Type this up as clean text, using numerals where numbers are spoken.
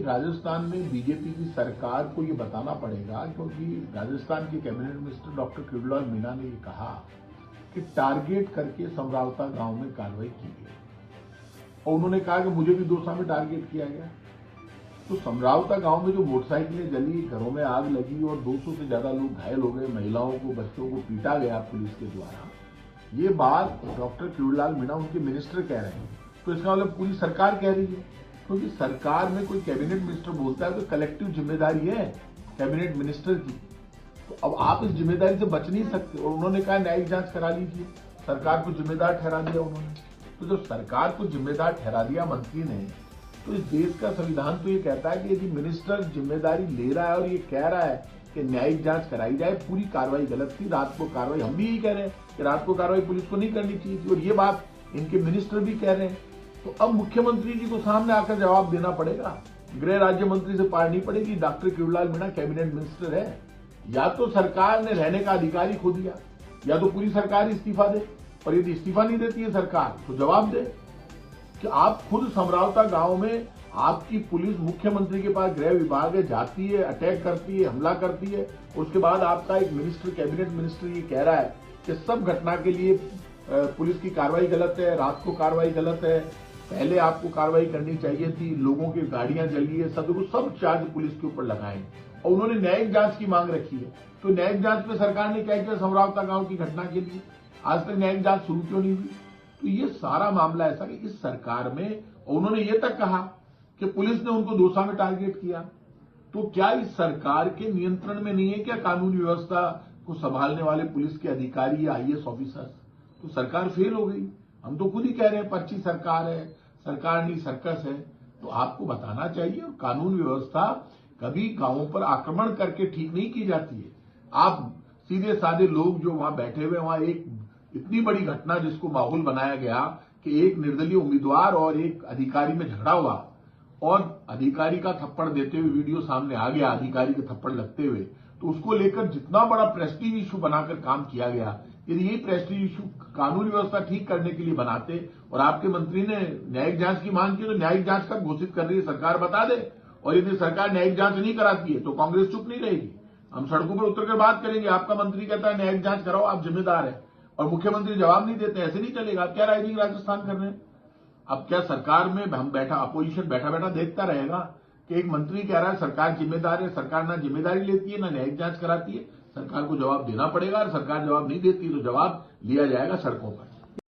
राजस्थान में बीजेपी की सरकार को ये बताना पड़ेगा, क्योंकि राजस्थान के cabinet minister doctor Kirodilal Meena ने ये कहा कि टारगेट करके समरावता गांव में कार्रवाई की गई और उन्होंने कहा कि मुझे भी दौसा में टारगेट किया गया। तो समरावता गांव में जो मोटरसाइकिलें जली, घरों में आग लगी और 200 से ज्यादा लोग घायल हो गए, महिलाओं को, बच्चों को पीटा गया पुलिस के द्वारा, ये बात डॉक्टर किरोड़ीलाल मीणा उनके मिनिस्टर कह रहे हैं। तो इसका मतलब पूरी सरकार कह रही है, क्योंकि सरकार में कोई कैबिनेट मिनिस्टर बोलता है तो कलेक्टिव जिम्मेदारी है कैबिनेट मिनिस्टर की। तो अब आप इस जिम्मेदारी से बच नहीं सकते। और उन्होंने कहा न्यायिक जांच करा लीजिए, सरकार को जिम्मेदार ठहरा दिया उन्होंने। तो जब सरकार को जिम्मेदार ठहरा दिया मंत्री ने, तो इस देश का संविधान तो ये कहता है कि यदि मिनिस्टर जिम्मेदारी ले रहा है और ये कह रहा है कि न्यायिक जांच कराई जाए, पूरी कार्रवाई गलत थी, रात को कार्रवाई, हम भी यही कह रहे हैं कि रात को कार्रवाई पुलिस को नहीं करनी चाहिए थी, और ये बात इनके मिनिस्टर भी कह रहे हैं। तो अब मुख्यमंत्री जी को सामने आकर जवाब देना पड़ेगा, गृह राज्य मंत्री से पारनी पड़ेगी। Doctor Kirodilal Meena cabinet minister है, या तो सरकार ने रहने का अधिकार ही खो दिया, या तो पूरी सरकार इस्तीफा दे। और यदि इस्तीफा नहीं देती है सरकार तो जवाब दे कि आप खुद समरावता गांव में आपकी पुलिस मुख्यमंत्री के पास गृह विभाग है, जाती है, अटैक करती है, हमला करती है, उसके बाद आपका एक मिनिस्टर, कैबिनेट मिनिस्टर ये कह रहा है कि सब घटना के लिए पुलिस की कार्रवाई गलत है, रात को कार्रवाई गलत है, पहले आपको कार्रवाई करनी चाहिए थी, लोगों की गाड़ियां जली है, सब चार्ज पुलिस के ऊपर लगाए। और उन्होंने न्यायिक जांच की मांग रखी है। तो न्यायिक जांच में सरकार ने क्या किया समरावता गांव की घटना के लिए? आज तक न्यायिक जांच शुरू क्यों नहीं हुई? तो ये सारा मामला ऐसा कि इस सरकार में, उन्होंने ये तक कहा कि पुलिस ने उनको दौसा में टारगेट किया। तो क्या इस सरकार के नियंत्रण में नहीं है क्या कानून व्यवस्था को संभालने वाले पुलिस के अधिकारी या आईएएस ऑफिसर्स? तो सरकार फेल हो गई। हम तो खुद ही कह रहे हैं पर्ची सरकार है, सरकार नहीं सर्कस है। तो आपको बताना चाहिए, कानून व्यवस्था कभी गांवों पर आक्रमण करके ठीक नहीं की जाती है। आप सीधे साधे लोग जो वहां बैठे हुए, वहां एक इतनी बड़ी घटना जिसको माहौल बनाया गया कि एक निर्दलीय उम्मीदवार और एक अधिकारी में झगड़ा हुआ और अधिकारी का थप्पड़ देते हुए वीडियो सामने आ गया, अधिकारी के थप्पड़ लगते हुए, तो उसको लेकर जितना बड़ा प्रेस्टीज इशू बनाकर काम किया गया। यदि यही प्रेस्टीज इशू कानून व्यवस्था ठीक करने के लिए बनाते और आपके मंत्री ने न्यायिक जांच की मांग की, तो न्यायिक जांच कब घोषित कर रही है सरकार बता दे। और यदि सरकार न्यायिक जांच नहीं कराती है तो कांग्रेस चुप नहीं रहेगी, हम सड़कों पर उतरकर बात करेंगे। आपका मंत्री कहता है न्यायिक जांच कराओ, आप जिम्मेदार है, और मुख्यमंत्री जवाब नहीं देते, ऐसे नहीं चलेगा। आप क्या राजनीति राजस्थान कर रहे हैं? अब क्या सरकार में हम अपोजिशन बैठा बैठा देखता रहेगा कि एक मंत्री कह रहा है सरकार जिम्मेदार है, सरकार ना जिम्मेदारी लेती है ना न्यायिक जांच कराती है? सरकार को जवाब देना पड़ेगा, और सरकार जवाब नहीं देती तो जवाब लिया जाएगा सड़कों पर।